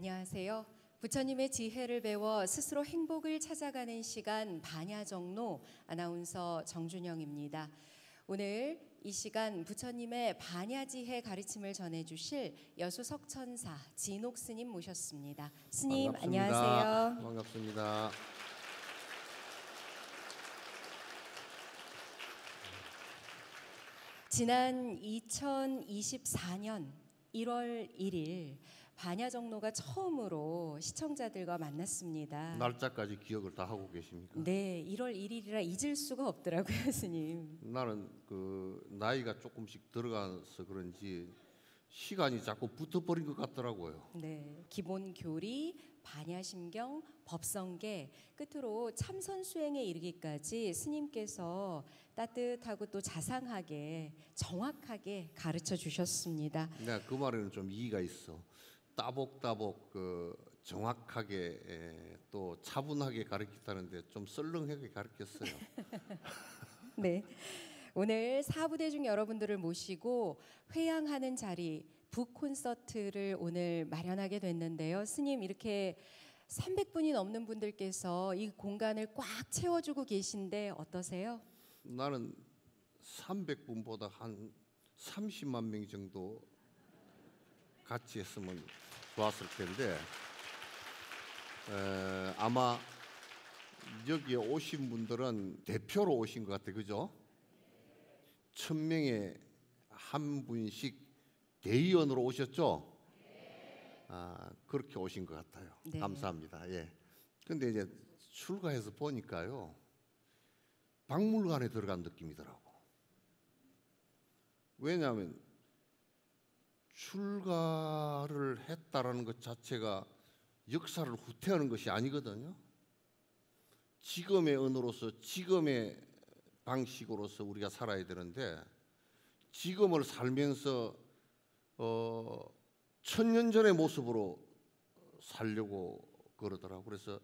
안녕하세요. 부처님의 지혜를 배워 스스로 행복을 찾아가는 시간 반야정로 아나운서 정준영입니다. 오늘 이 시간 부처님의 반야지혜 가르침을 전해주실 여수 석천사 진옥 스님 모셨습니다. 스님 반갑습니다. 안녕하세요. 반갑습니다. 지난 2024년 1월 1일 반야정로가 처음으로 시청자들과 만났습니다. 날짜까지 기억을 다 하고 계십니까? 네, 1월 1일이라 잊을 수가 없더라고요, 스님. 나는 나이가 조금씩 들어가서 그런지 시간이 자꾸 붙어버린 것 같더라고요. 네, 기본 교리, 반야심경, 법성계 끝으로 참선 수행에 이르기까지 스님께서 따뜻하고 또 자상하게 정확하게 가르쳐 주셨습니다. 내가 그 말에는 좀 이의가 있어. 따복따복 정확하게 또 차분하게 가르쳤다는데 좀 썰렁하게 가르쳤어요. 네, 오늘 사부대중 여러분들을 모시고 회양하는 자리 북 콘서트를 오늘 마련하게 됐는데요. 스님 이렇게 300분이 넘는 분들께서 이 공간을 꽉 채워주고 계신데 어떠세요? 나는 300분보다 한 30만 명 정도 같이 했으면 좋았을 텐데 아마 여기에 오신 분들은 대표로 오신 것 같아요. 그죠? 1000명에 한 분씩 대의원으로 오셨죠? 그렇게 오신 것 같아요. 네. 감사합니다. 예. 근데 이제 출가해서 보니까요. 박물관에 들어간 느낌이더라고. 왜냐하면 출가를 했다라는 것 자체가 역사를 후퇴하는 것이 아니거든요. 지금의 언어로서 지금의 방식으로서 우리가 살아야 되는데 지금을 살면서 1000년 전의 모습으로 살려고 그러더라고. 그래서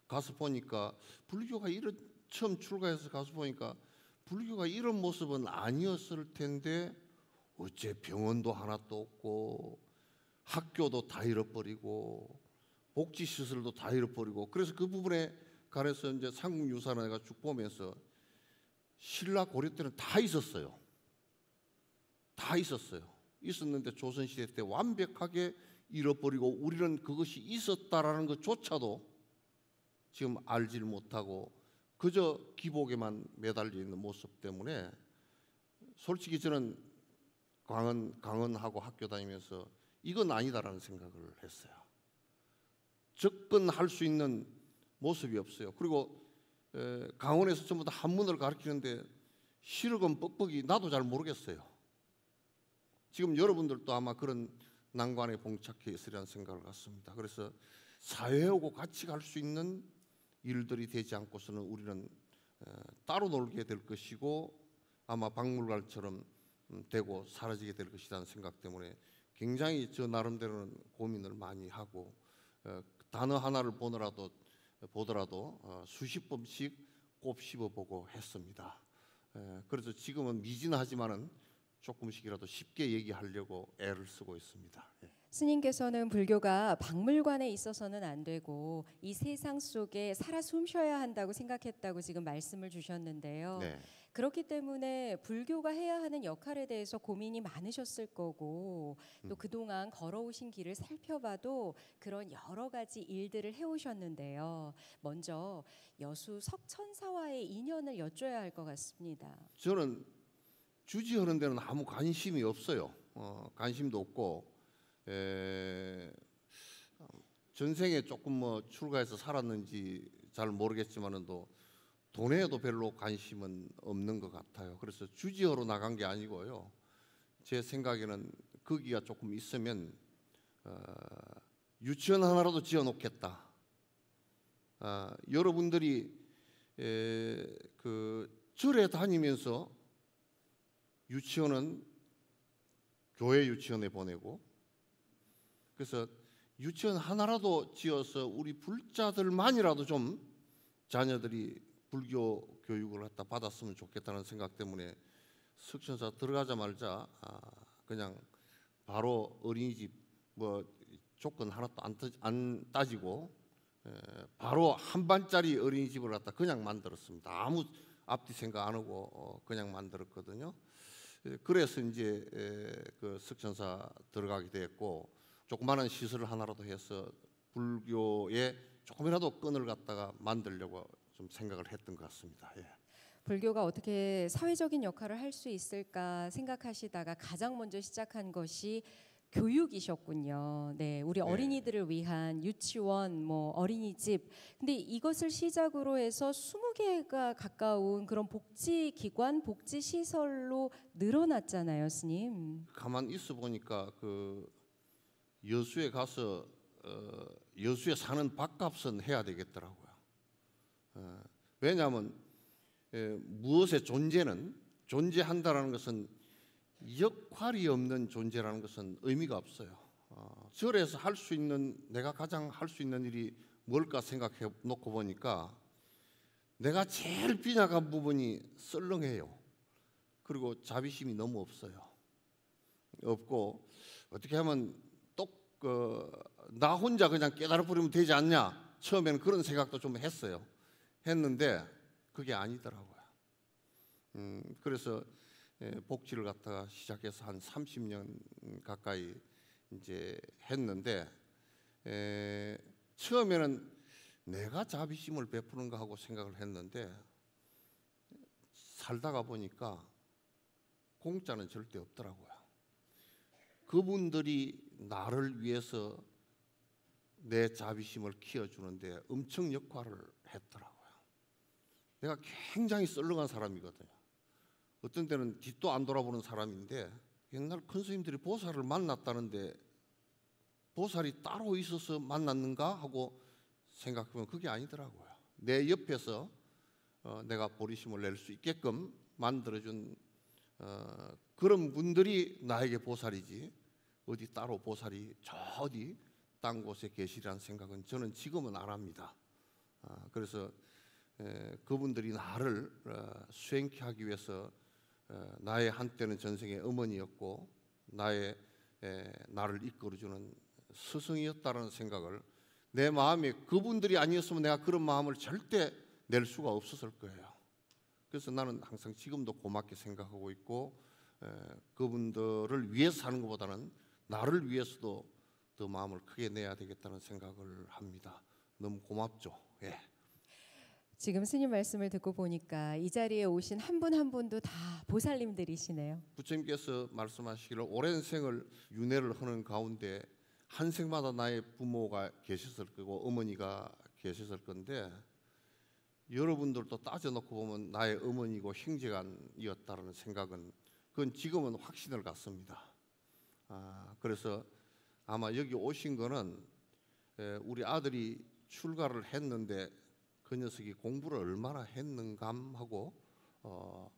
가서 보니까 불교가 처음 출가해서 가서 보니까 불교가 이런 모습은 아니었을 텐데 어째 병원도 하나도 없고 학교도 다 잃어버리고 복지시설도 다 잃어버리고 그래서 그 부분에 관해서 이제 삼국유사를 내가 쭉 보면서 신라 고려 때는 다 있었어요. 다 있었어요. 있었는데 조선시대 때 완벽하게 잃어버리고 우리는 그것이 있었다라는 것조차도 지금 알지를 못하고 그저 기복에만 매달려 있는 모습 때문에 솔직히 저는 강원하고 학교 다니면서 이건 아니다라는 생각을 했어요. 접근할 수 있는 모습이 없어요. 그리고 강원에서 전부 다 한문을 가르치는데 실어금 뻑뻑이 나도 잘 모르겠어요. 지금 여러분들도 아마 그런 난관에 봉착해 있으리라는 생각을 갖습니다. 그래서 사회하고 같이 갈 수 있는 일들이 되지 않고서는 우리는 따로 놀게 될 것이고 아마 박물관처럼 되고 사라지게 될 것이라는 생각 때문에 굉장히 저 나름대로는 고민을 많이 하고 단어 하나를 보더라도 수십 번씩 곱씹어보고 했습니다. 그래서 지금은 미진하지만은 조금씩이라도 쉽게 얘기하려고 애를 쓰고 있습니다. 스님께서는 불교가 박물관에 있어서는 안 되고 이 세상 속에 살아 숨쉬어야 한다고 생각했다고 지금 말씀을 주셨는데요. 네. 그렇기 때문에 불교가 해야 하는 역할에 대해서 고민이 많으셨을 거고 또 그동안 걸어오신 길을 살펴봐도 그런 여러 가지 일들을 해오셨는데요. 먼저 여수 석천사와의 인연을 여쭤야 할 것 같습니다. 저는 주지하는 데는 아무 관심이 없어요. 관심도 없고 전생에 조금 출가해서 살았는지 잘 모르겠지만은도 돈에도 별로 관심은 없는 것 같아요. 그래서 주지하러 나간 게 아니고요. 제 생각에는 거기가 조금 있으면 유치원 하나라도 지어놓겠다. 여러분들이 그 절에 다니면서 유치원은 교회 유치원에 보내고 그래서 유치원 하나라도 지어서 우리 불자들만이라도 좀 자녀들이 불교 교육을 갖다 받았으면 좋겠다는 생각 때문에 석천사 들어가자마자 그냥 바로 어린이집 조건 하나도 안 따지고 바로 한 반짜리 어린이집을 갖다 그냥 만들었습니다. 아무 앞뒤 생각 안 하고 그냥 만들었거든요. 그래서 이제 그 석천사 들어가게 됐고 조그마한 시설을 하나라도 해서 불교에 조금이라도 끈을 갖다가 만들려고 좀 생각을 했던 것 같습니다. 예. 불교가 어떻게 사회적인 역할을 할 수 있을까 생각하시다가 가장 먼저 시작한 것이 교육이셨군요. 네, 우리 어린이들을 위한 유치원, 뭐 어린이집. 근데 이것을 시작으로 해서 20개가 가까운 그런 복지기관, 복지시설로 늘어났잖아요, 스님. 가만 있어 보니까 그 여수에 가서 여수에 사는 밥값은 해야 되겠더라고요. 왜냐하면 무엇의 존재한다라는 것은 역할이 없는 존재라는 것은 의미가 없어요. 절에서 할 수 있는 내가 가장 할 수 있는 일이 뭘까 생각해 놓고 보니까 내가 제일 빈약한 부분이 썰렁해요. 그리고 자비심이 너무 없고 어떻게 하면 나 혼자 그냥 깨달아 버리면 되지 않냐 처음에는 그런 생각도 좀 했는데 그게 아니더라고요. 그래서 복지를 갖다가 시작해서 한 30년 가까이 이제 했는데 처음에는 내가 자비심을 베푸는가 하고 생각을 했는데 살다가 보니까 공짜는 절대 없더라고요. 그분들이 나를 위해서 내 자비심을 키워주는데 엄청 역할을 했더라고요. 내가 굉장히 썰렁한 사람이거든요. 어떤 때는 뒤도 안 돌아보는 사람인데 옛날 큰 스님들이 보살을 만났다는데 보살이 따로 있어서 만났는가 하고 생각해보면 그게 아니더라고요. 내 옆에서 내가 보리심을 낼 수 있게끔 만들어준 그런 분들이 나에게 보살이지 어디 따로 보살이 저 어디 딴 곳에 계시라는 생각은 저는 지금은 안 합니다. 그래서 그분들이 나를 수행케 하기 위해서 나의 한때는 전생의 어머니였고 나를 이끌어주는 스승이었다는 생각을 내 마음에 그분들이 아니었으면 내가 그런 마음을 절대 낼 수가 없었을 거예요. 그래서 나는 항상 지금도 고맙게 생각하고 있고 그분들을 위해서 사는 것보다는 나를 위해서도 더 마음을 크게 내야 되겠다는 생각을 합니다. 너무 고맙죠. 예. 지금 스님 말씀을 듣고 보니까 이 자리에 오신 한 분 한 분도 다 보살님들이시네요. 부처님께서 말씀하시기를 오랜 생을 윤회를 하는 가운데 한 생마다 나의 부모가 계셨을 거고 어머니가 계셨을 건데 여러분들도 따져놓고 보면 나의 어머니고 형제간이었다는 생각은 그건 지금은 확신을 갖습니다. 그래서 아마 여기 오신 거는 우리 아들이 출가를 했는데 그 녀석이 공부를 얼마나 했는감 하고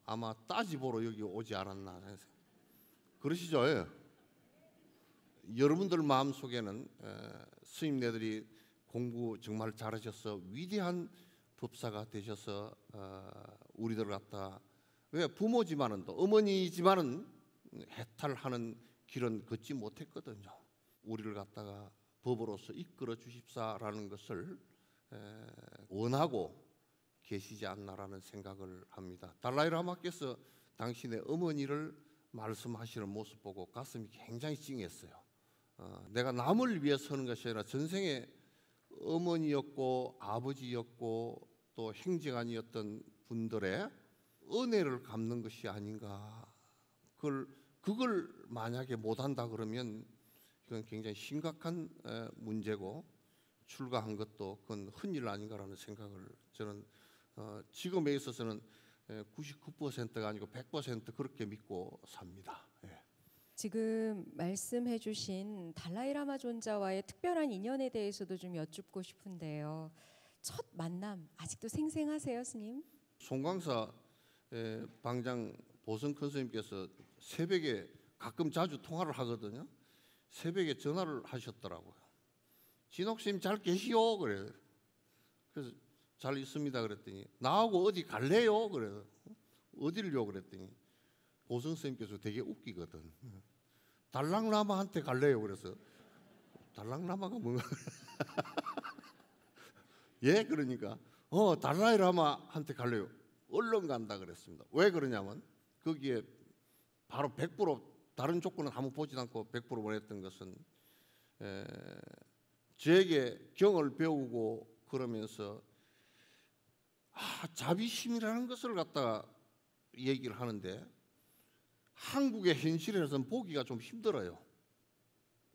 아마 따지보러 여기 오지 않았나 해서 그러시죠? 예. 여러분들 마음속에는 스님네들이 공부 정말 잘하셔서 위대한 법사가 되셔서 우리들 갖다 왜 부모지만은 또 어머니지만은 해탈하는 길은 걷지 못했거든요. 우리를 갖다가 법으로서 이끌어 주십사라는 것을 원하고 계시지 않나라는 생각을 합니다. 달라이라마께서 당신의 어머니를 말씀하시는 모습 보고 가슴이 굉장히 찡했어요. 내가 남을 위해서 하는 것이 아니라 전생에 어머니였고 아버지였고 또 형제간이었던 분들의 은혜를 갚는 것이 아닌가. 그걸 만약에 못한다 그러면 이건 굉장히 심각한 문제고 출가한 것도 그건 흔일 아닌가라는 생각을 저는 지금에 있어서는 99%가 아니고 100% 그렇게 믿고 삽니다. 예. 지금 말씀해 주신 달라이라마 존자와의 특별한 인연에 대해서도 좀 여쭙고 싶은데요. 첫 만남 아직도 생생하세요, 스님? 송광사 방장 보성큰 스님께서 새벽에 가끔 자주 통화를 하거든요. 새벽에 전화를 하셨더라고요. 진옥스님 잘 계시오? 그래요. 그래서 잘 있습니다 그랬더니 나하고 어디 갈래요? 그래요. 어디를요? 그랬더니 보성 스님께서 되게 웃기거든. 달랑라마한테 갈래요? 그래서 달랑라마가 뭔가 예 그러니까 달라이라마한테 갈래요. 얼른 간다 그랬습니다. 왜 그러냐면 거기에 바로 100% 다른 조건은 아무 보지도 않고 100% 보냈던 것은 저에게 경을 배우고 그러면서 자비심이라는 것을 갖다가 얘기를 하는데 한국의 현실에서는 보기가 좀 힘들어요.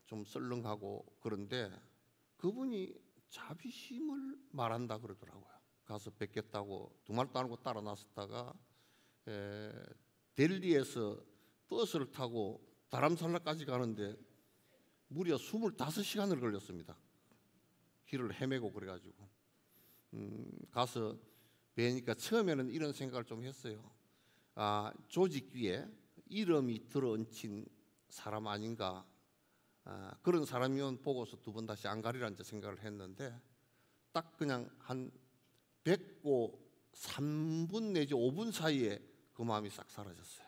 좀 썰렁하고 그런데 그분이 자비심을 말한다 그러더라고요. 가서 뵙겠다고 두 말도 안 하고 따라 나섰다가 델리에서 버스를 타고 다람살라까지 가는데 무려 25시간을 걸렸습니다. 길을 헤매고 그래가지고 가서 뵈니까 처음에는 이런 생각을 좀 했어요. 조직 위에 이름이 들어얹힌 사람 아닌가. 그런 사람이면 보고서 두 번 다시 안 가리라 이제 생각을 했는데 딱 그냥 한 뵙고 3분 내지 5분 사이에 그 마음이 싹 사라졌어요.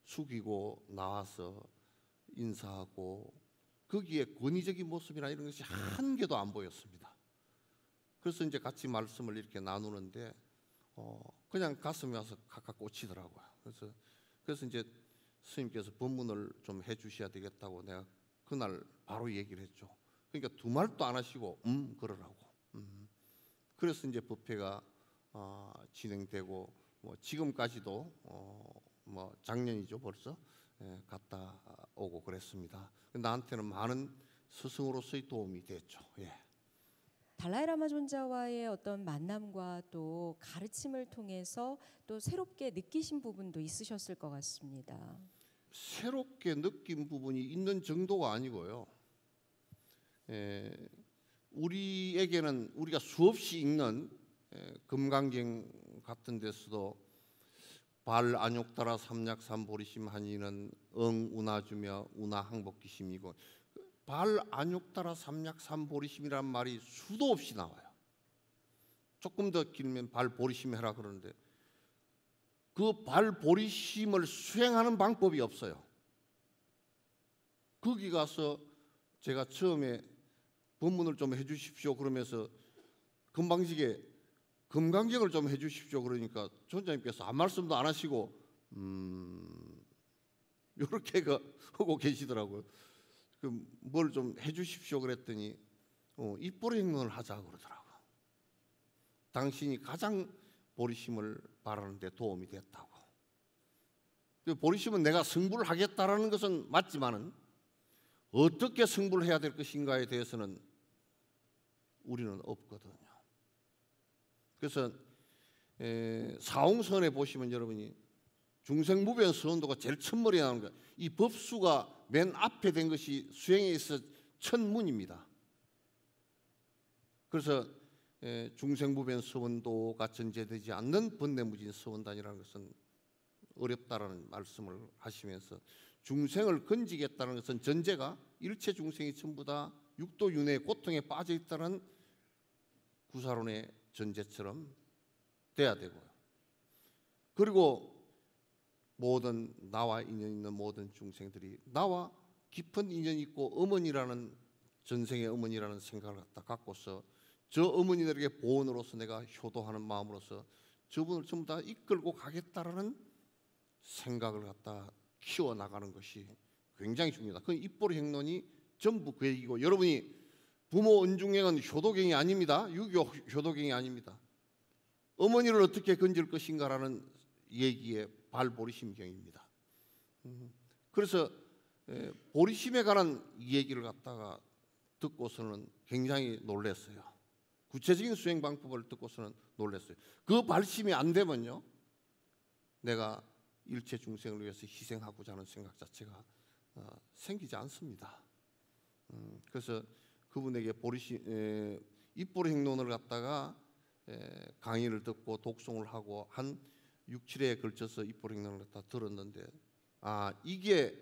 숙이고 나와서 인사하고 거기에 권위적인 모습이나 이런 것이 한 개도 안 보였습니다. 그래서 이제 같이 말씀을 이렇게 나누는데 그냥 가슴이 와서 각각 꽂히더라고요. 그래서 이제 스님께서 법문을 좀 해주셔야 되겠다고 내가 그날 바로 얘기를 했죠. 그러니까 두 말도 안 하시고 그러라고. 그래서 이제 법회가 진행되고 지금까지도 작년이죠 벌써 갔다 오고 그랬습니다. 나한테는 많은 스승으로서의 도움이 됐죠. 예. 달라이라마 존자와의 어떤 만남과 또 가르침을 통해서 또 새롭게 느끼신 부분도 있으셨을 것 같습니다. 새롭게 느낀 부분이 있는 정도가 아니고요. 우리에게는 우리가 수없이 읽는 금강경 같은 데서도 발 안욕따라 삼약삼 보리심 하니는 응운하주며 운하항복기심이고 발 안욕따라 삼약삼 보리심이란 말이 수도 없이 나와요. 조금 더 길면 발 보리심 해라 그러는데 그 발 보리심을 수행하는 방법이 없어요. 거기 가서 제가 처음에 법문을 좀 해주십시오 그러면서 금방지게 금강경을 좀 해주십시오 그러니까 존자님께서 아무 말씀도 안 하시고 이렇게 하고 계시더라고요. 뭘 좀 해주십시오 그랬더니 입보리 행론을 하자 그러더라고요. 당신이 가장 보리심을 바라는 데 도움이 됐다고. 보리심은 내가 승부를 하겠다라는 것은 맞지만은 어떻게 승부를 해야 될 것인가에 대해서는 우리는 없거든요. 그래서 사홍선에 보시면 여러분이 중생무변 서원도가 제일 첫머리에 나오는 거예요. 이 법수가 맨 앞에 된 것이 수행에 있어 첫문입니다. 그래서 중생무변 서원도가 전제되지 않는 번뇌무진 서원단이라는 것은 어렵다라는 말씀을 하시면서 중생을 건지겠다는 것은 전제가 일체 중생이 전부 다 육도윤회의 고통에 빠져 있다는 구사론의 전제처럼 돼야 되고요. 그리고 모든 나와 인연 있는 모든 중생들이 나와 깊은 인연이 있고 어머니라는 전생의 어머니라는 생각을 갖고서 저 어머니들에게 보온으로서 내가 효도하는 마음으로서 저분을 전부 다 이끌고 가겠다라는 생각을 갖다 키워나가는 것이 굉장히 중요하다. 그 입보리 행론이 전부 그 얘기고 여러분이 부모 은중행은 효도경이 아닙니다. 유교 효도경이 아닙니다. 어머니를 어떻게 건질 것인가라는 얘기의 발보리심경입니다. 그래서 보리심에 관한 얘기를 갖다가 듣고서는 굉장히 놀랐어요. 구체적인 수행 방법을 듣고서는 놀랐어요. 그 발심이 안 되면요, 내가 일체 중생을 위해서 희생하고자 하는 생각 자체가 생기지 않습니다. 그래서 그분에게 입보리 행론을 갖다가 강의를 듣고 독송을 하고 한 6, 7회에 걸쳐서 입보리 행론을 갖다 들었는데 이게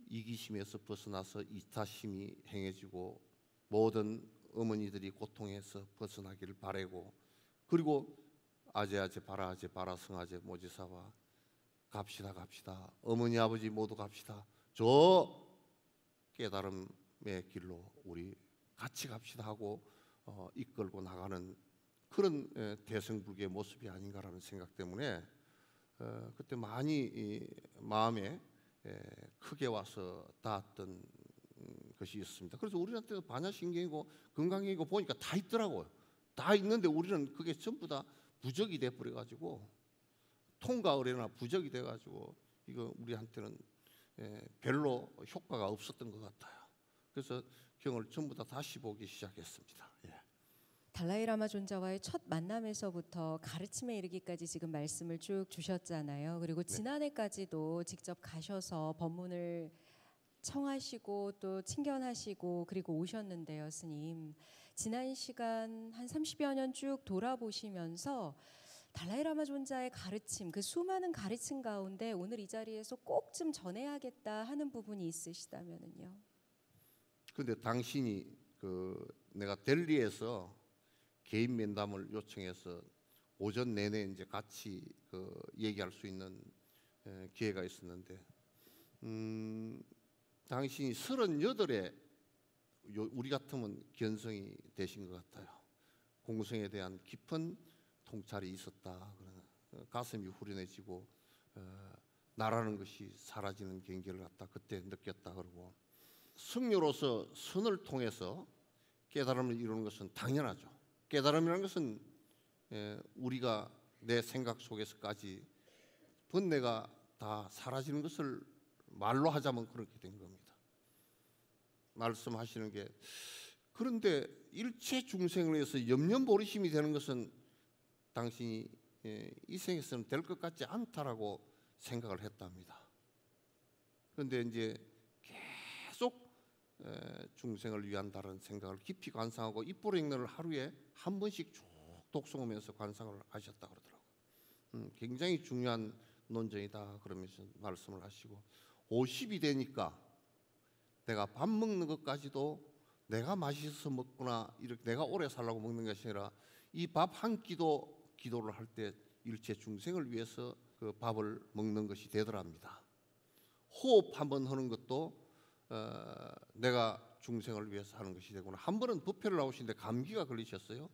이기심에서 벗어나서 이타심이 행해지고 모든 어머니들이 고통에서 벗어나기를 바라고 그리고 아제아제 바라아제 바라성아제 모지사와 갑시다 어머니 아버지 모두 갑시다. 저 깨달음의 길로 우리 같이 갑시다 하고 이끌고 나가는 그런 대승불교의 모습이 아닌가라는 생각 때문에 그때 많이 이 마음에 크게 와서 닿았던 것이 있습니다. 그래서 우리한테 반야신경이고 건강이고 보니까 다 있더라고요. 다 있는데 우리는 그게 전부 다 부적이 돼 버려 가지고 통과의례나 부적이 돼 가지고 이거 우리한테는 별로 효과가 없었던 것 같아요. 그래서 경을 전부 다 다시 보기 시작했습니다. 달라이라마 존자와의 첫 만남에서부터 가르침에 이르기까지 지금 말씀을 쭉 주셨잖아요. 그리고 지난해까지도 직접 가셔서 법문을 청하시고 또 친견하시고 그리고 오셨는데요, 스님. 지난 시간 한 30여 년 쭉 돌아보시면서 달라이라마 존자의 가르침, 그 수많은 가르침 가운데 오늘 이 자리에서 꼭 좀 전해야겠다 하는 부분이 있으시다면은요. 근데 당신이 내가 델리에서 개인 면담을 요청해서 오전 내내 이제 같이 얘기할 수 있는 기회가 있었는데 당신이 38에 우리 같으면 견성이 되신 것 같아요. 공성에 대한 깊은 통찰이 있었다. 가슴이 후련해지고 나라는 것이 사라지는 경계를 갖다 그때 느꼈다. 그러고 승려로서 선을 통해서 깨달음을 이루는 것은 당연하죠. 깨달음이라는 것은 우리가 내 생각 속에서까지 번뇌가 다 사라지는 것을 말로 하자면 그렇게 된 겁니다. 말씀하시는 게 그런데 일체 중생을 위해서 염려버리심이 되는 것은 당신이 이 생에서는 될 것 같지 않다라고 생각을 했답니다. 그런데 이제 계속 중생을 위한다는 생각을 깊이 관상하고 입보행론을 하루에 한 번씩 쭉 독송하면서 관상을 하셨다 그러더라고요. 굉장히 중요한 논쟁이다 그러면서 말씀을 하시고 50이 되니까 내가 밥 먹는 것까지도 내가 맛있어서 먹구나 이렇게 내가 오래 살라고 먹는 것이 아니라 이 밥 한 끼도 기도를 할 때 일체 중생을 위해서 그 밥을 먹는 것이 되더랍니다. 호흡 한번 하는 것도 내가 중생을 위해서 하는 것이 되구나. 한 번은 부페를 나오시는데 감기가 걸리셨어요.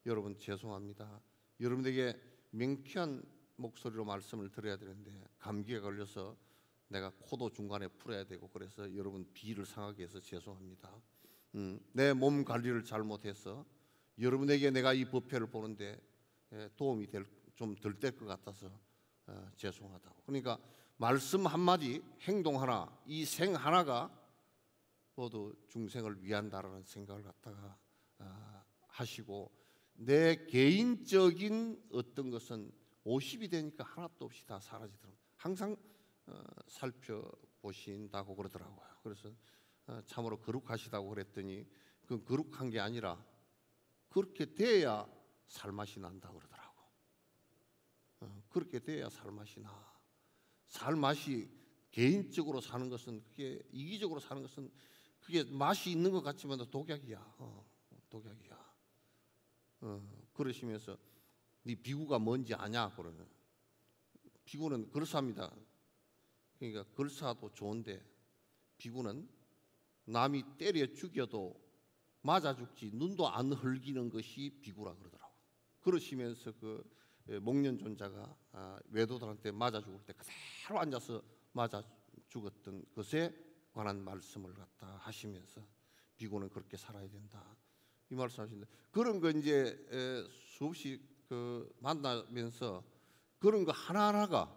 여러분 죄송합니다. 여러분에게 명쾌한 목소리로 말씀을 드려야 되는데 감기가 걸려서 내가 코도 중간에 풀어야 되고 그래서 여러분 비위를 상하게 해서 죄송합니다. 내 몸 관리를 잘못해서 여러분에게 내가 이 법회를 보는데 도움이 좀 덜 될 것 같아서 죄송하다고. 그러니까 말씀 한마디 행동 하나 이 생 하나가 모두 중생을 위한다라는 생각을 갖다가 하시고 내 개인적인 어떤 것은 50이 되니까 하나도 없이 다 사라지더라고요. 항상 살펴보신다고 그러더라고요. 그래서 참으로 거룩하시다고 그랬더니 그 거룩한 게 아니라 그렇게 돼야 살맛이 난다 그러더라고. 그렇게 돼야 살맛이 나. 살맛이 개인적으로 사는 것은 그게 이기적으로 사는 것은 그게 맛이 있는 것 같지만 독약이야. 독약이야. 그러시면서 네 비구가 뭔지 아냐 그러는. 비구는 걸사입니다. 그러니까 걸사도 좋은데 비구는 남이 때려 죽여도 맞아 죽지 눈도 안 흘기는 것이 비구라 그러더라고. 그러시면서 그 목련존자가 외도들한테 맞아 죽을 때 그대로 앉아서 맞아 죽었던 것에 관한 말씀을 갖다 하시면서 비구는 그렇게 살아야 된다 이 말씀하시는데 그런 거 이제 수없이 만나면서 그런 거 하나하나가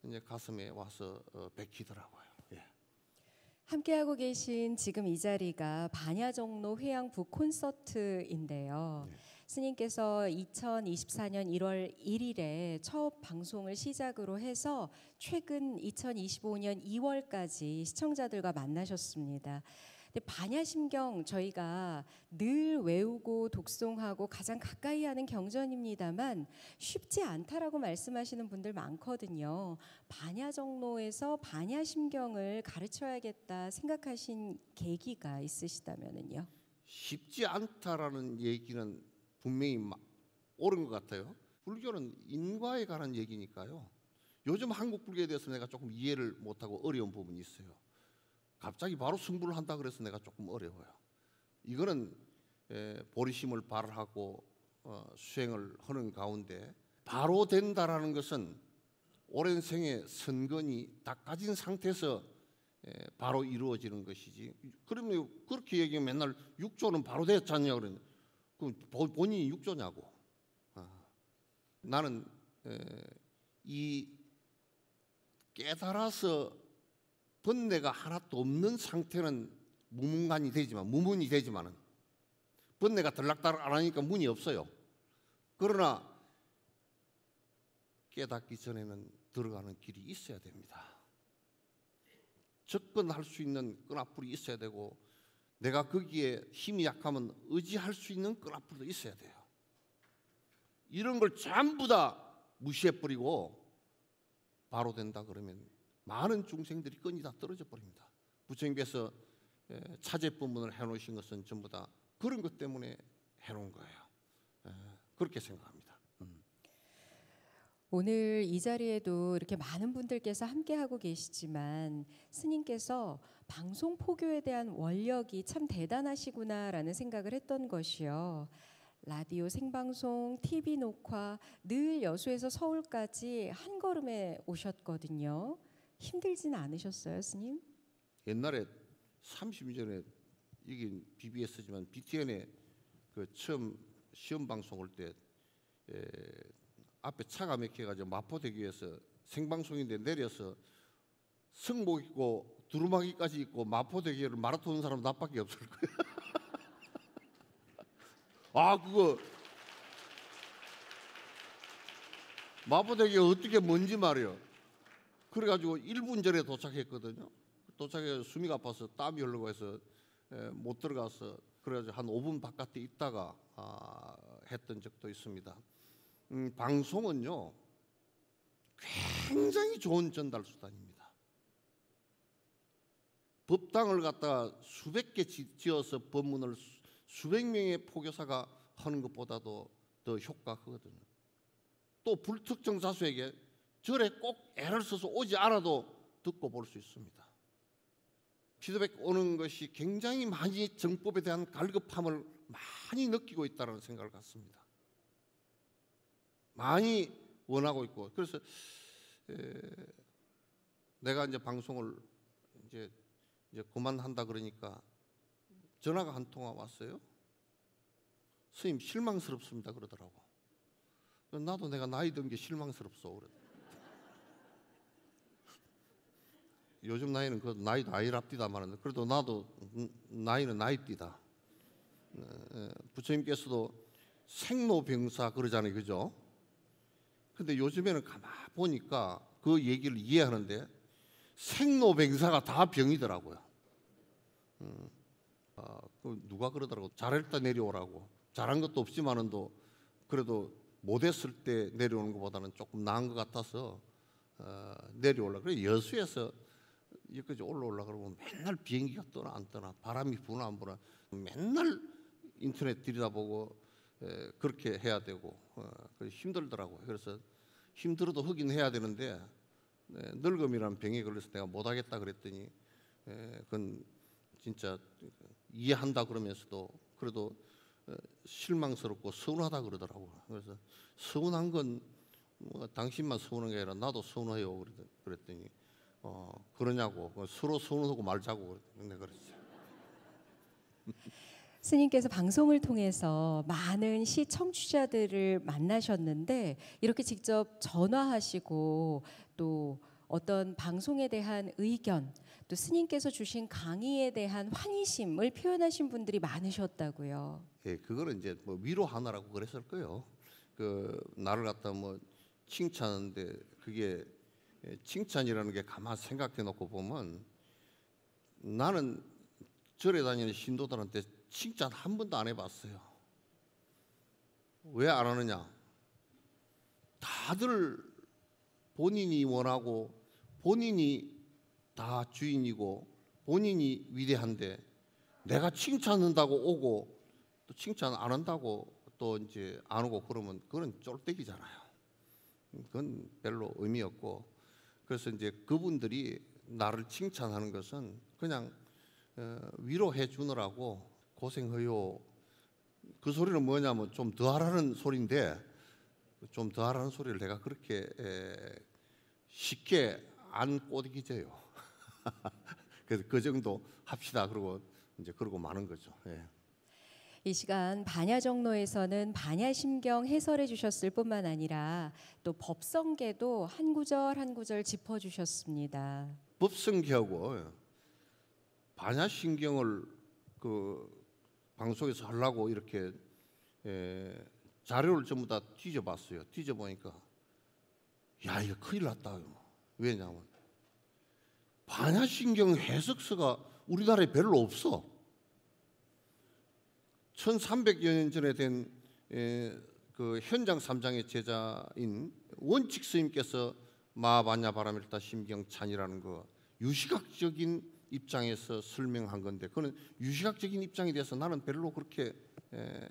이제 가슴에 와서 bek히더라고요. 함께하고 계신 지금 이 자리가 반야정로 회양부 콘서트인데요. 스님께서 2024년 1월 1일에 첫 방송을 시작으로 해서 최근 2025년 2월까지 시청자들과 만나셨습니다. 근데 반야심경 저희가 늘 외우고 독송하고 가장 가까이 하는 경전입니다만 쉽지 않다라고 말씀하시는 분들 많거든요. 반야정로에서 반야심경을 가르쳐야겠다 생각하신 계기가 있으시다면은요. 쉽지 않다라는 얘기는 분명히 옳은 것 같아요. 불교는 인과에 관한 얘기니까요. 요즘 한국 불교에 대해서 내가 조금 이해를 못하고 어려운 부분이 있어요. 갑자기 바로 승부를 한다 그래서 내가 조금 어려워요. 이거는 보리심을 발하고 수행을 하는 가운데 바로 된다라는 것은 오랜 생의 선건이 다 가진 상태에서 바로 이루어지는 것이지. 그러면 그렇게 얘기하면 맨날 6조는 바로 됐잖냐 그러는. 그럼 본인이 6조냐고. 나는 이 깨달아서 번뇌가 하나도 없는 상태는 무문이 되지만은 번뇌가 들락달락 안 하니까 문이 없어요. 그러나 깨닫기 전에는 들어가는 길이 있어야 됩니다. 접근할 수 있는 끈앞불이 있어야 되고, 내가 거기에 힘이 약하면 의지할 수 있는 끈앞불도 있어야 돼요. 이런 걸 전부 다 무시해버리고 바로 된다 그러면 많은 중생들이 끈이 다 떨어져 버립니다. 부처님께서 차제법문을 해놓으신 것은 전부 다 그런 것 때문에 해놓은 거예요. 그렇게 생각합니다. 오늘 이 자리에도 이렇게 많은 분들께서 함께하고 계시지만 스님께서 방송 포교에 대한 원력이 참 대단하시구나라는 생각을 했던 것이요. 라디오 생방송, TV 녹화 늘 여수에서 서울까지 한 걸음에 오셨거든요. 힘들진 않으셨어요, 스님? 옛날에 30년 전에 이게 BBS지만 BTN에 그 처음 시험 방송 올 때 앞에 차가 막혀가지고 마포대교에서 생방송인데 내려서 승복 입고 두루마기까지 입고 마포대교를 마라톤 사람 나밖에 없을 거예요. 그거 마포대교 어떻게 뭔지 말이요. 그래가지고 1분 전에 도착했거든요. 도착해서 숨이 아파서 땀이 흘러고 해서 못 들어가서 그래가지고 한 5분 바깥에 있다가 했던 적도 있습니다. 방송은요 굉장히 좋은 전달 수단입니다. 법당을 갖다가 수백 개 지어서 법문을 수백 명의 포교사가 하는 것보다도 더 효과하거든요. 또 불특정 자수에게 절에 꼭 애를 써서 오지 않아도 듣고 볼 수 있습니다. 피드백 오는 것이 굉장히 많이 정법에 대한 갈급함을 많이 느끼고 있다는 생각을 갖습니다. 많이 원하고 있고, 그래서 내가 이제 방송을 이제 그만한다 그러니까 전화가 한 통화 왔어요. 스님 실망스럽습니다 그러더라고. 나도 내가 나이 든 게 실망스럽소 그래. 요즘 나이는 그 나이도 아이랍디다 말하는데 그래도 나도 나이는 나이띠다. 부처님께서도 생로병사 그러잖아요, 그죠? 근데 요즘에는 가만 보니까 그 얘기를 이해하는데 생로병사가 다 병이더라고요. 누가 그러더라고. 잘했다 내려오라고. 잘한 것도 없지만은도 그래도 못했을 때 내려오는 것보다는 조금 나은 것 같아서 내려오려고. 그래 여수에서 여기까지 올라오려고 그러면 맨날 비행기가 떠나 안 떠나, 바람이 부나 안 부나, 맨날 인터넷 들여다보고 그렇게 해야 되고 힘들더라고요. 그래서 힘들어도 하긴 해야 되는데 늙음이라는 병에 걸려서 내가 못하겠다 그랬더니 그건 진짜 이해한다 그러면서도 그래도 실망스럽고 서운하다 그러더라고요. 그래서 서운한 건 당신만 서운한 게 아니라 나도 서운해요 그랬더니 그러냐고, 서로 서운하고 말자고 내가 그랬어요. 스님께서 방송을 통해서 많은 시청취자들을 만나셨는데 이렇게 직접 전화하시고 또 어떤 방송에 대한 의견, 또 스님께서 주신 강의에 대한 환희심을 표현하신 분들이 많으셨다고요. 예, 그거는 이제 뭐 위로하느라고 그랬을 거예요. 그 나를 갖다 뭐 칭찬하는데 그게 칭찬이라는 게 가만 생각해 놓고 보면 나는 절에 다니는 신도들한테 칭찬 한 번도 안 해봤어요. 왜 안 하느냐? 다들 본인이 원하고 본인이 다 주인이고 본인이 위대한데 내가 칭찬한다고 오고 또 칭찬 안 한다고 또 이제 안 오고 그러면 그건 쫄대기잖아요. 그건 별로 의미 없고, 그래서 이제 그분들이 나를 칭찬하는 것은 그냥 위로해 주느라고 고생해요. 그 소리는 뭐냐면 좀 더 하라는 소리인데, 좀 더 하라는 소리를 내가 그렇게 쉽게 안 꼬드기져요. 그래서 그 정도 합시다. 그러고 이제 그러고 마는 거죠. 예. 이 시간 반야정로에서는 반야심경 해설해 주셨을 뿐만 아니라 또 법성계도 한 구절 한 구절 짚어 주셨습니다. 법성계하고 반야심경을 그 방송에서 하려고 이렇게 자료를 전부 다 뒤져봤어요. 뒤져보니까 야, 이거 큰일 났다. 왜냐하면 반야심경 해석서가 우리나라에 별로 없어. 1300여 년 전에 된 그 현장 3장의 제자인 원칙 스님께서 마반야바라밀타 심경찬이라는 거 유시각적인 입장에서 설명한 건데, 그는 유시각적인 입장에 대해서 나는 별로 그렇게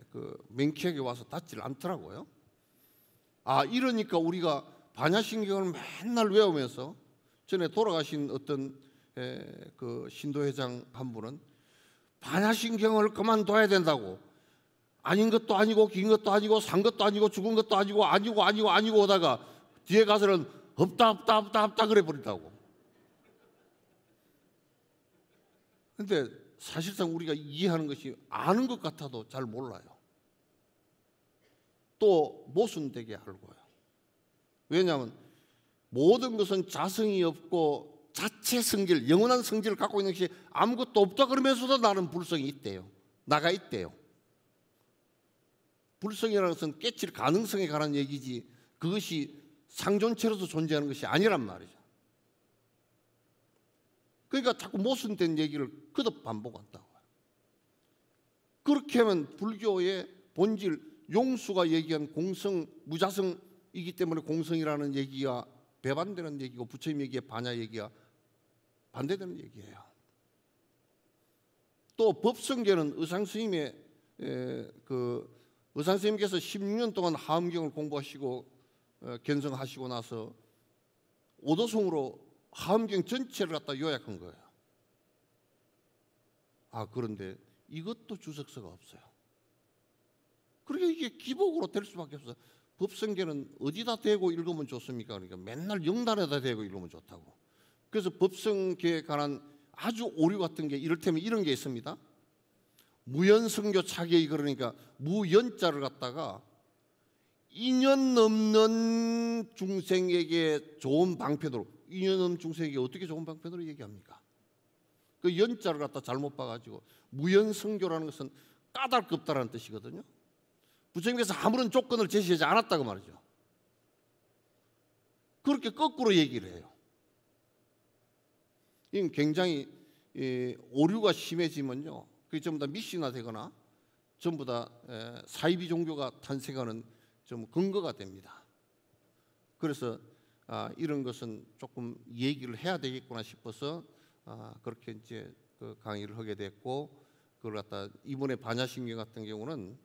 그 맹키하게 와서 닿지를 않더라고요. 아, 이러니까 우리가 반야심경을 맨날 외우면서, 전에 돌아가신 어떤 그 신도회장 한 분은 반야심경을 그만둬야 된다고, 아닌 것도 아니고 긴 것도 아니고 산 것도 아니고 죽은 것도 아니고 아니고 오다가 뒤에 가서는 없다 그래 버린다고. 근데 사실상 우리가 이해하는 것이 아는 것 같아도 잘 몰라요. 또 모순되게 알고요. 왜냐하면 모든 것은 자성이 없고 자체 성질, 영원한 성질을 갖고 있는 것이 아무것도 없다 그러면서도 나는 불성이 있대요. 나가 있대요. 불성이라는 것은 깨칠 가능성에 관한 얘기지, 그것이 상존체로서 존재하는 것이 아니란 말이죠. 그러니까 자꾸 모순된 얘기를 거듭 반복한다고. 그렇게 하면 불교의 본질, 용수가 얘기한 공성, 무자성이기 때문에 공성이라는 얘기가 배반되는 얘기고, 부처님 얘기의 반야 얘기가 반대되는 얘기예요. 또 법성계는 의상스님의 의상스님께서 16년 동안 하엄경을 공부하시고 견성하시고 나서 오도송으로 하엄경 전체를 갖다 요약한 거예요. 아, 그런데 이것도 주석서가 없어요. 그러니까 이게 기복으로 될 수밖에 없어요. 법성계는 어디다 대고 읽으면 좋습니까? 그러니까 맨날 영단에다 대고 읽으면 좋다고. 그래서 법성계에 관한 아주 오류 같은 게 이를테면 이런 게 있습니다. 무연성교 차계의, 그러니까 무연자를 갖다가 인연 없는 중생에게 좋은 방편으로, 인연 없는 중생에게 어떻게 좋은 방편으로 얘기합니까? 그 연자를 갖다 잘못 봐가지고, 무연성교라는 것은 까닭 없다라는 뜻이거든요. 부처님께서 아무런 조건을 제시하지 않았다고 말이죠. 그렇게 거꾸로 얘기를 해요. 이건 굉장히 오류가 심해지면요, 그게 전부 다 미신화 되거나 전부 다 사이비 종교가 탄생하는 좀 근거가 됩니다. 그래서 이런 것은 조금 얘기를 해야 되겠구나 싶어서 그렇게 이제 그 강의를 하게 됐고, 그걸 갖다 이번에 반야심경 같은 경우는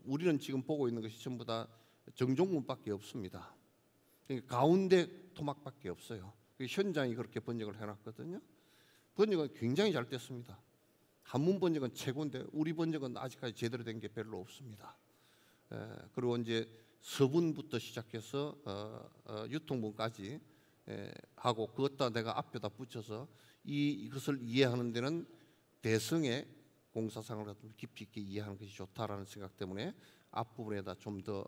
우리는 지금 보고 있는 것이 전부 다 정종문밖에 없습니다. 그러니까 가운데 토막밖에 없어요. 현장이 그렇게 번역을 해놨거든요. 번역은 굉장히 잘 됐습니다. 한문 번역은 최고인데 우리 번역은 아직까지 제대로 된 게 별로 없습니다. 그리고 이제 서문부터 시작해서 유통문까지 하고, 그것다 내가 앞에다 붙여서 이것을 이해하는 데는 대성의 공사상을 깊이 있게 이해하는 것이 좋다라는 생각 때문에 앞부분에다 좀 더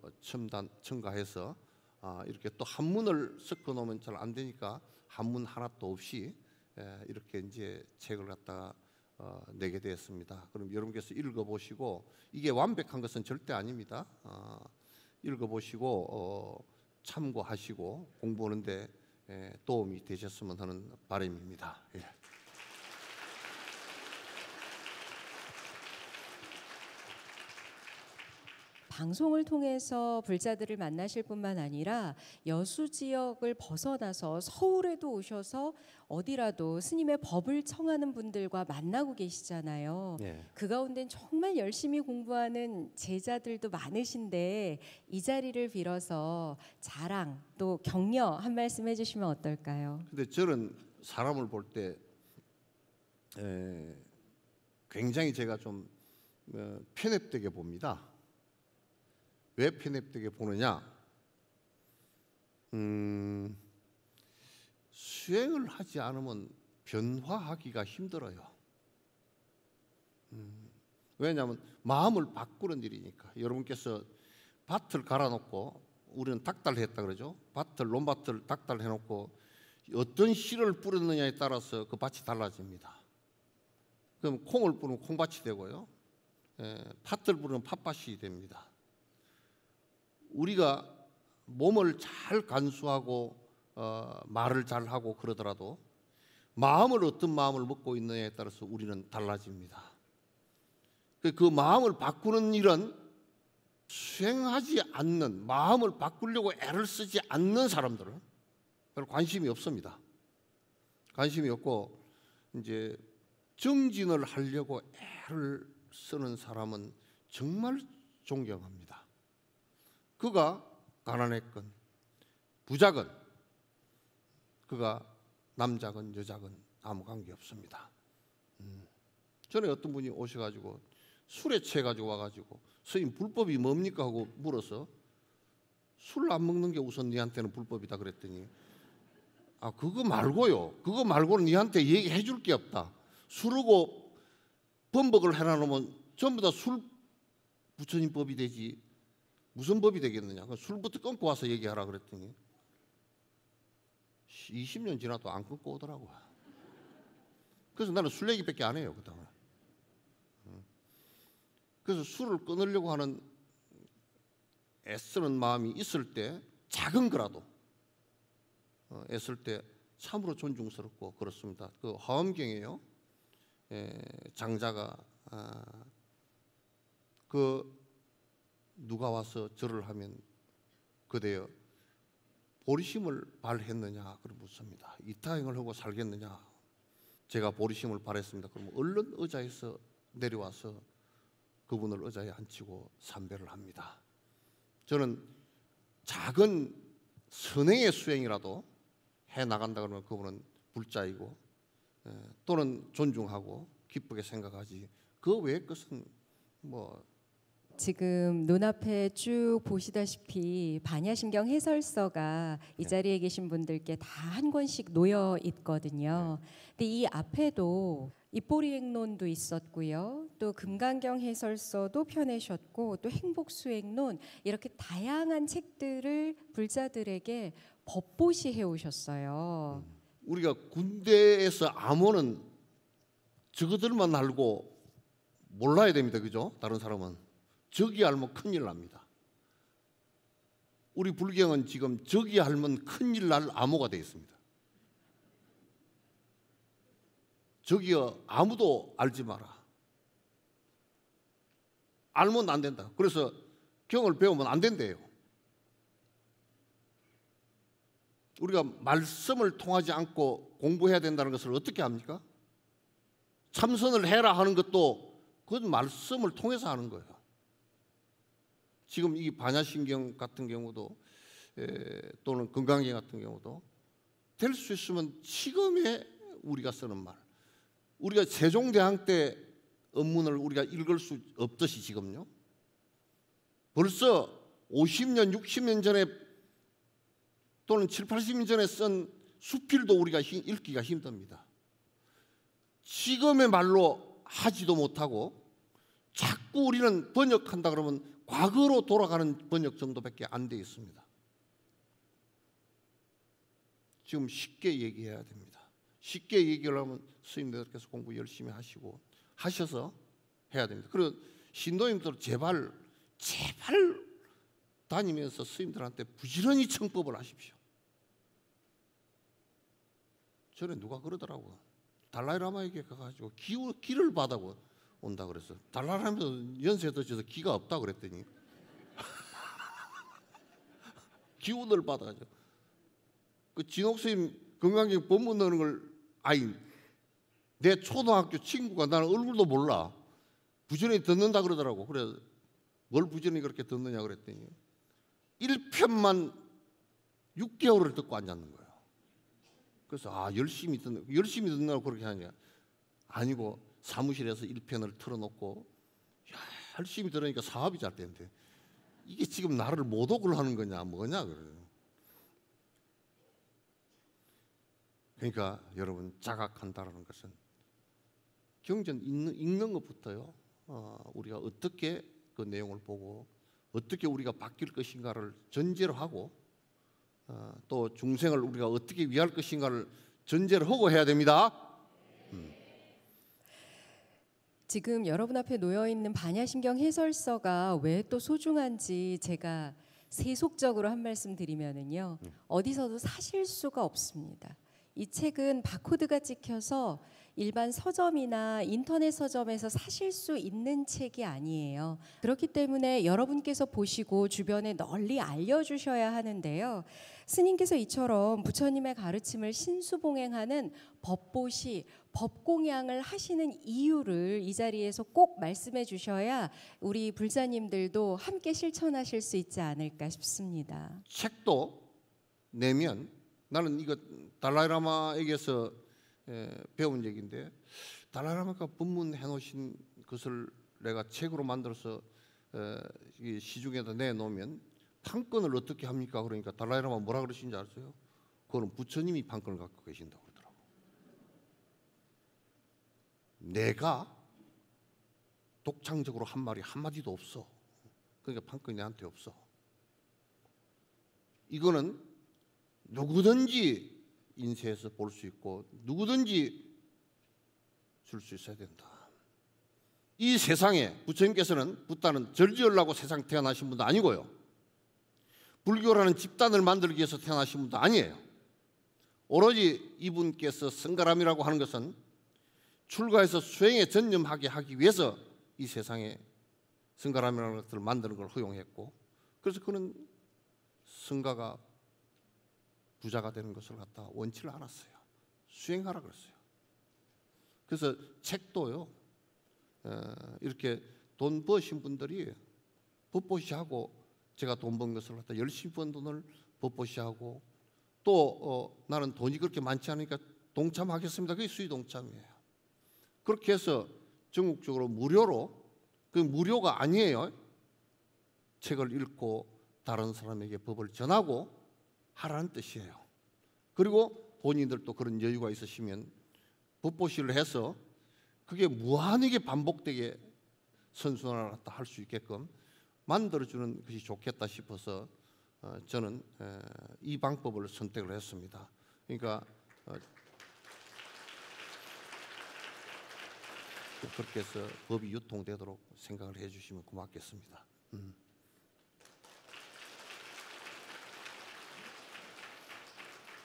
첨가해서 이렇게 또 한문을 섞어 놓으면 잘 안 되니까 한문 하나도 없이 이렇게 이제 책을 갖다가 내게 되었습니다. 그럼 여러분께서 읽어보시고, 이게 완벽한 것은 절대 아닙니다. 읽어보시고 참고하시고 공부하는데 도움이 되셨으면 하는 바람입니다. 예. 방송을 통해서 불자들을 만나실 뿐만 아니라 여수 지역을 벗어나서 서울에도 오셔서 어디라도 스님의 법을 청하는 분들과 만나고 계시잖아요. 예. 그 가운데는 정말 열심히 공부하는 제자들도 많으신데 이 자리를 빌어서 자랑 또 격려 한 말씀 해주시면 어떨까요? 근데 저는 사람을 볼 때 굉장히 제가 좀 편협되게 봅니다. 왜 편협되게 보느냐? 수행을 하지 않으면 변화하기가 힘들어요. 왜냐하면 마음을 바꾸는 일이니까. 여러분께서 밭을 갈아놓고 우리는 닥달했다 그러죠. 논밭을 닥달해놓고 어떤 씨를 뿌렸느냐에 따라서 그 밭이 달라집니다. 그럼 콩을 뿌리면 콩밭이 되고요. 팥을 뿌리면 팥밭이 됩니다. 우리가 몸을 잘 간수하고 말을 잘하고 그러더라도 마음을 어떤 마음을 먹고 있느냐에 따라서 우리는 달라집니다. 그 마음을 바꾸는 일은 수행하지 않는, 마음을 바꾸려고 애를 쓰지 않는 사람들은 별 관심이 없습니다. 관심이 없고 이제 정진을 하려고 애를 쓰는 사람은 정말 존경합니다. 그가 가난했건 부자건 그가 남자건 여자건 아무 관계 없습니다. 전에 어떤 분이 오셔가지고 술에 취해가지고 와가지고 스님 불법이 뭡니까 하고 물어서 술 안 먹는 게 우선 니한테는 불법이다 그랬더니 아 그거 말고요. 그거 말고는 니한테 얘기해 줄 게 없다. 술하고 범벅을 해놔놓으면 전부 다 술 부처님 법이 되지 무슨 법이 되겠느냐. 술부터 끊고 와서 얘기하라 그랬더니 20년 지나도 안 끊고 오더라고요. 그래서 나는 술 얘기밖에 안 해요. 그다음에. 그래서 술을 끊으려고 하는 애쓰는 마음이 있을 때 작은 거라도 애쓸 때 참으로 존중스럽고 그렇습니다. 그 화엄경에요. 장자가 그 누가 와서 절을 하면 그대여 보리심을 발했느냐 그걸 묻습니다. 이타행을 하고 살겠느냐. 제가 보리심을 발했습니다. 그러면 얼른 의자에서 내려와서 그분을 의자에 앉히고 삼배를 합니다. 저는 작은 선행의 수행이라도 해 나간다 그러면 그분은 불자이고 또는 존중하고 기쁘게 생각하지 그 외의 것은 뭐 지금 눈앞에 쭉 보시다시피 반야심경 해설서가 이 자리에 계신 분들께 다 한 권씩 놓여 있거든요. 근데 이 앞에도 입보리행론도 있었고요. 또 금강경 해설서도 펴내셨고 또 행복수행론 이렇게 다양한 책들을 불자들에게 법보시 해오셨어요. 우리가 군대에서 암호는 저거들만 알고 몰라야 됩니다. 그죠? 다른 사람은 저기 알면 큰일 납니다. 우리 불경은 지금 저기 알면 큰일 날 암호가 되어 있습니다. 저기요 아무도 알지 마라. 알면 안 된다. 그래서 경을 배우면 안 된대요. 우리가 말씀을 통하지 않고 공부해야 된다는 것을 어떻게 합니까? 참선을 해라 하는 것도 그건 말씀을 통해서 하는 거예요. 지금 이 반야심경 같은 경우도 또는 금강경 같은 경우도 될 수 있으면 지금의 우리가 쓰는 말, 우리가 세종대왕 때 업문을 우리가 읽을 수 없듯이 지금요. 벌써 50년, 60년 전에 또는 7, 80년 전에 쓴 수필도 우리가 읽기가 힘듭니다. 지금의 말로 하지도 못하고 자꾸 우리는 번역한다 그러면 과거로 돌아가는 번역 정도밖에 안 돼 있습니다. 지금 쉽게 얘기해야 됩니다. 쉽게 얘기하려면 스님들께서 공부 열심히 하시고 하셔서 해야 됩니다. 그리고 신도님들 제발 다니면서 스님들한테 부지런히 청법을 하십시오. 전에 누가 그러더라고요. 달라이라마에게 가가지고 기를 받아 온다 그래서 달라이라마도 연세 드셔서 기가 없다 그랬더니 기운을 받아가지고 그 진옥 선생님 건강경 본문 넣는 걸 아이 내 초등학교 친구가 나는 얼굴도 몰라 부지런히 듣는다 그러더라고. 그래 뭘 부지런히 그렇게 듣느냐 그랬더니 1편만 6개월을 듣고 앉았는 거예요. 그래서 열심히 듣느라고 그렇게 하냐 아니고 사무실에서 1편을 틀어놓고 열심히 들으니까 사업이 잘 되는데 이게 지금 나를 모독을 하는 거냐 뭐냐 그래요. 그러니까 여러분 자각한다라는 것은 경전 읽는 것부터요. 우리가 어떻게 그 내용을 보고 어떻게 우리가 바뀔 것인가를 전제로 하고 또 중생을 우리가 어떻게 위할 것인가를 전제로 하고 해야 됩니다. 지금 여러분 앞에 놓여 있는 반야심경 해설서가 왜 또 소중한지 제가 세속적으로 한 말씀 드리면은요. 어디서도 사실 수가 없습니다. 이 책은 바코드가 찍혀서 일반 서점이나 인터넷 서점에서 사실 수 있는 책이 아니에요. 그렇기 때문에 여러분께서 보시고 주변에 널리 알려주셔야 하는데요. 스님께서 이처럼 부처님의 가르침을 신수봉행하는 법보시, 법공양을 하시는 이유를 이 자리에서 꼭 말씀해 주셔야 우리 불자님들도 함께 실천하실 수 있지 않을까 싶습니다. 책도 내면 나는 이거 달라이라마에게서 배운 얘기인데 달라이라마가 법문해 놓으신 것을 내가 책으로 만들어서 시중에다 내놓으면 판권을 어떻게 합니까? 그러니까 달라이라마 뭐라 그러신지 아세요? 그거는 부처님이 판권을 갖고 계신다고 그러더라고. 내가 독창적으로 한 말이 한마디도 없어. 그러니까 판권이 내한테 없어. 이거는 누구든지 인쇄해서 볼 수 있고 누구든지 줄 수 있어야 된다. 이 세상에 부처님께서는 붓다는 절지으려고 세상 태어나신 분도 아니고요. 불교라는 집단을 만들기 위해서 태어나신 분도 아니에요. 오로지 이분께서 성가람이라고 하는 것은 출가해서 수행에 전념하게 하기 위해서 이 세상에 성가람이라는 것을 만드는 걸 허용했고 그래서 그는 성가가 부자가 되는 것을 갖다 원치를 않았어요. 수행하라 그랬어요. 그래서 책도요. 이렇게 돈 버신 분들이 법보시하고 제가 돈 번 것을 갖다 열심히 번 돈을 법보시하고 또 나는 돈이 그렇게 많지 않으니까 동참하겠습니다. 그게 수의 동참이에요. 그렇게 해서 전국적으로 무료로 그 무료가 아니에요. 책을 읽고 다른 사람에게 법을 전하고 하라는 뜻이에요. 그리고 본인들도 그런 여유가 있으시면 법보시를 해서 그게 무한하게 반복되게 선순환을 할 수 있게끔 만들어주는 것이 좋겠다 싶어서 저는 이 방법을 선택을 했습니다. 그러니까 그렇게 해서 법이 유통되도록 생각을 해주시면 고맙겠습니다.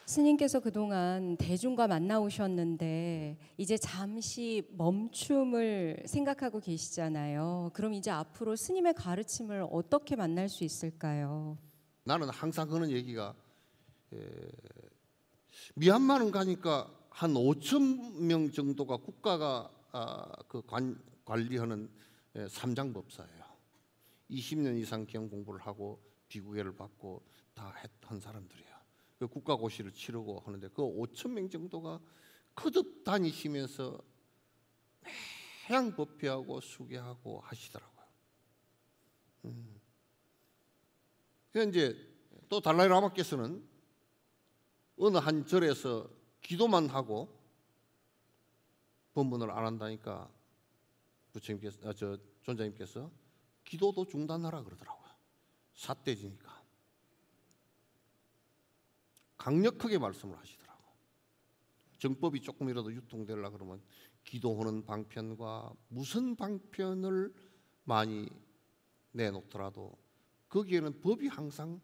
스님께서 그동안 대중과 만나오셨는데 이제 잠시 멈춤을 생각하고 계시잖아요. 그럼 이제 앞으로 스님의 가르침을 어떻게 만날 수 있을까요? 나는 항상 하는 얘기가 미얀마는 가니까 한 5천 명 정도가 국가가 관리하는 삼장법사예요. 20년 이상 기영 공부를 하고 비구계를 받고 다 한 사람들이에요. 그 국가고시를 치르고 하는데 그 5천 명 정도가 거듭 다니시면서 매양 법회하고 수계하고 하시더라고요. 그래서 이제 또 달라이라마께서는 어느 한 절에서 기도만 하고 법문을 안 한다니까 부처님께서 존자님께서 기도도 중단하라 그러더라고요. 삿대지니까 강력하게 말씀을 하시더라고요. 정법이 조금이라도 유통되려 그러면 기도하는 방편과 무슨 방편을 많이 내놓더라도 거기에는 법이 항상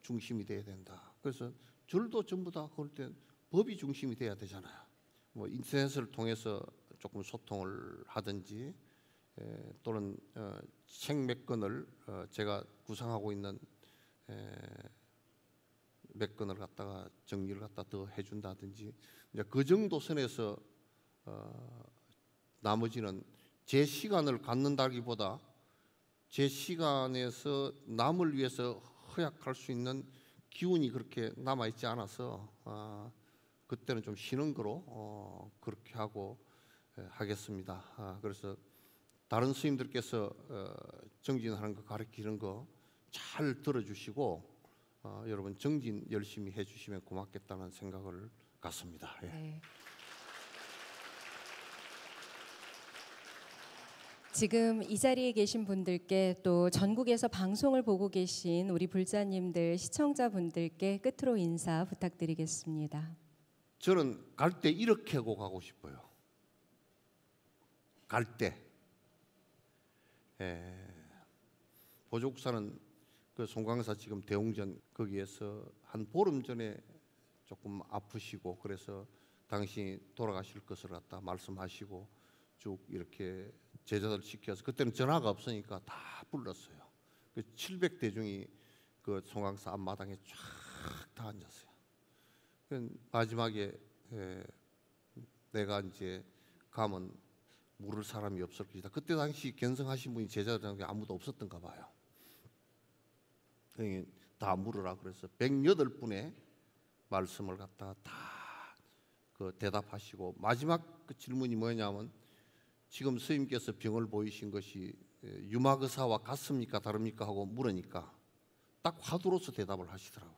중심이 돼야 된다. 그래서 절도 전부 다 그럴 때 법이 중심이 돼야 되잖아요. 뭐 인터넷을 통해서 조금 소통을 하든지 또는 책 몇 권을 제가 구상하고 있는 몇 건을 갖다가 정리를 갖다 더 해준다든지 이제 그 정도 선에서 나머지는 제 시간을 갖는다기보다 제 시간에서 남을 위해서 허약할 수 있는 기운이 그렇게 남아 있지 않아서 그때는 좀 쉬는 거로 그렇게 하고 하겠습니다. 그래서 다른 스님들께서 정진하는 거 가르치는 거 잘 들어주시고 여러분 정진 열심히 해주시면 고맙겠다는 생각을 갖습니다. 예. 네. 지금 이 자리에 계신 분들께 또 전국에서 방송을 보고 계신 우리 불자님들, 시청자분들께 끝으로 인사 부탁드리겠습니다. 저는 갈 때 이렇게 하고 가고 싶어요. 갈 때. 보조국사는 그 송강사 지금 대웅전 거기에서 한 보름 전에 조금 아프시고 그래서 당신이 돌아가실 것을 갖다 말씀하시고 쭉 이렇게 제자들 시켜서 그때는 전화가 없으니까 다 불렀어요. 그 700대중이 그 송강사 앞마당에 쫙 다 앉았어요. 마지막에 내가 이제 가면 물을 사람이 없을 것이다. 그때 당시 견성하신 분이 제자들한테 아무도 없었던가 봐요. 다 물으라 그래서 108분의 말씀을 갖다가 다 그 대답하시고 마지막 그 질문이 뭐냐면 지금 스님께서 병을 보이신 것이 유마거사와 같습니까 다릅니까 하고 물으니까 딱 화두로서 대답을 하시더라고.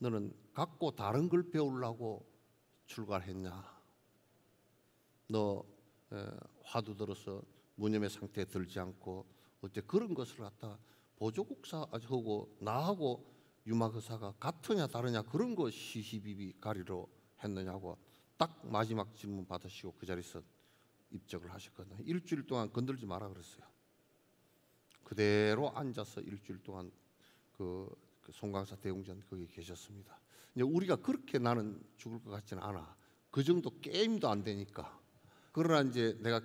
너는 같고 다른 걸 배우려고 출가를 했냐? 너 화두 들어서 무념의 상태에 들지 않고 어째 그런 것을 갖다 보조국사하고 나하고 유마거사가 같으냐 다르냐 그런 거 시시비비 가리로 했느냐고 딱 마지막 질문 받으시고 그 자리에서 입적을 하셨거든요. 일주일 동안 건들지 마라 그랬어요. 그대로 앉아서 일주일 동안 그 송강사 대웅전 거기 계셨습니다. 이제 우리가 그렇게 나는 죽을 것 같지는 않아. 그 정도 게임도 안 되니까. 그러나 이제 내가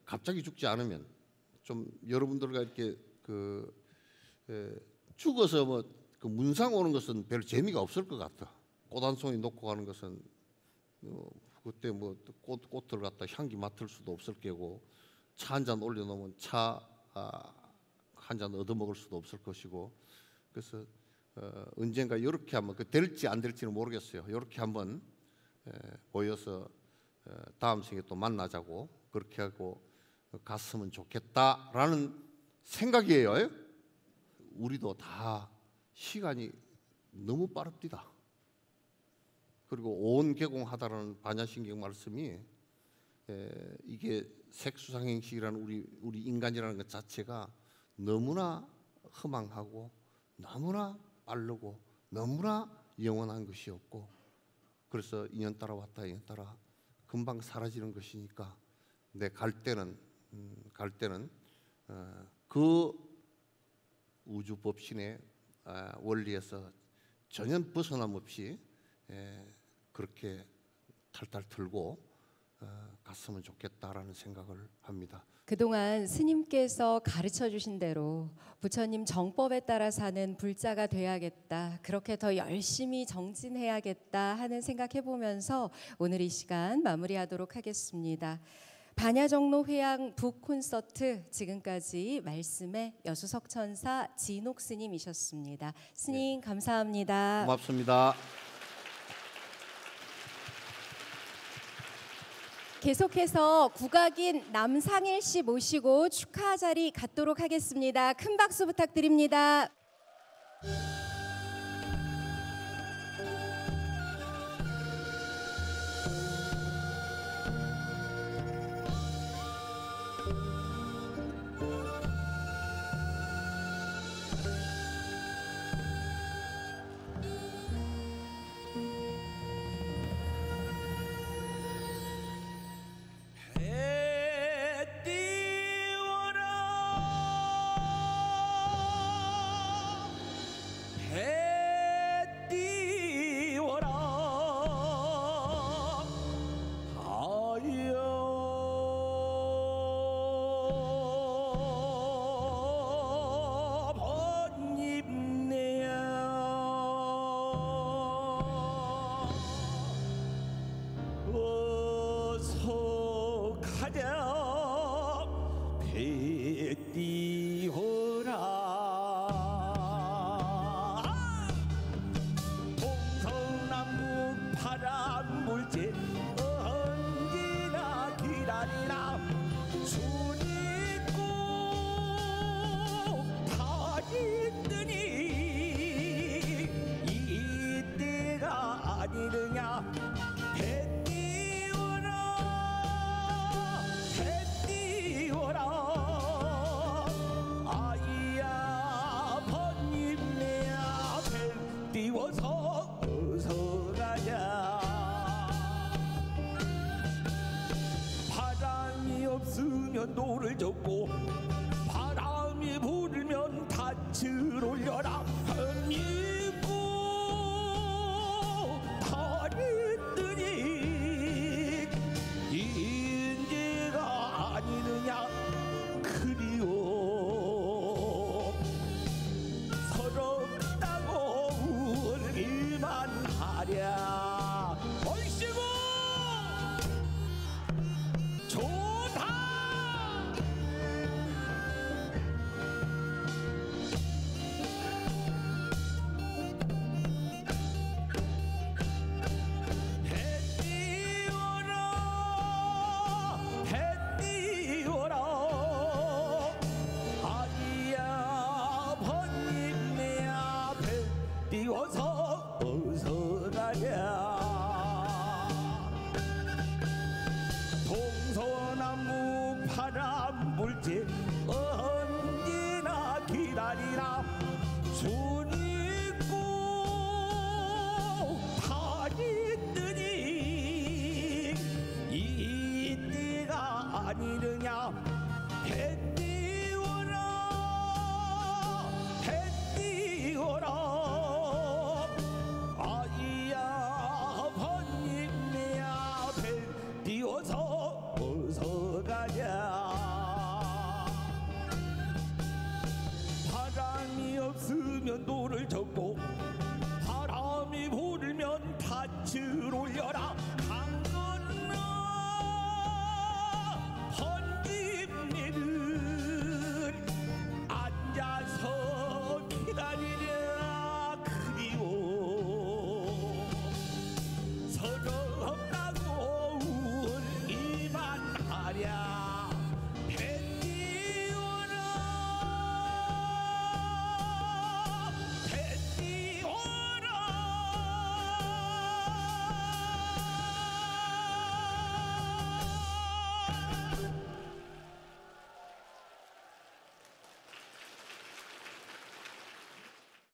갑자기 죽지 않으면 좀 여러분들과 이렇게 죽어서 뭐 그 문상 오는 것은 별 재미가 없을 것 같아. 꽃 한 송이 놓고 가는 것은 그때 뭐 꽃을 갖다 향기 맡을 수도 없을 게고 차 한 잔 올려놓으면 차 한 잔 얻어먹을 수도 없을 것이고 그래서 언젠가 이렇게 한번 그 될지 안 될지는 모르겠어요. 이렇게 한번 모여서 다음 생에 또 만나자고 그렇게 하고 갔으면 좋겠다라는 생각이에요. 우리도 다 시간이 너무 빠릅니다. 그리고 온 개공하다라는 반야신경 말씀이 이게 색수상행식이라는 우리 인간이라는 것 자체가 너무나 허망하고 너무나 빠르고 너무나 영원한 것이었고 그래서 인연 따라 왔다 인연 따라 금방 사라지는 것이니까 내 갈 때는 그 우주 법신의 원리에서 전혀 벗어남 없이 그렇게 탈탈 털고 갔으면 좋겠다라는 생각을 합니다. 그동안 스님께서 가르쳐 주신 대로 부처님 정법에 따라 사는 불자가 돼야겠다. 그렇게 더 열심히 정진해야겠다 하는 생각해 보면서 오늘 이 시간 마무리하도록 하겠습니다. 반야정로 회양 북 콘서트 지금까지 말씀의 여수석천사 진옥 스님이셨습니다. 스님 감사합니다. 고맙습니다. 계속해서 국악인 남상일 씨 모시고 축하 자리 갖도록 하겠습니다. 큰 박수 부탁드립니다. 바람 불지 언제나 기다리라. 손 있고 다리 뜨니 이때가 아니느냐. 해 띄워라 해 띄워라. 아이야 번님네야 배 띄워서 어서 가자. 바람이 없으면 노를 젓고 바람이 불면 닻을 올려라. 험입고 다리 뜨니 인재가 아니느냐. 그리워 서럽다고 울기만 하랴. 얼씨구 좋다. 해 띄워라 해 띄워라. 아이야 번님네야 배 띄워서 어서 가랴. 동서남북 바람 불지 언제나 기다리라. 손 있고 다리 뜨니 이때가 아니느냐. 해 띄워라 해 띄워라. 아이야 번님네야 배 띄워서 어서 가자. 바람이 없으면 노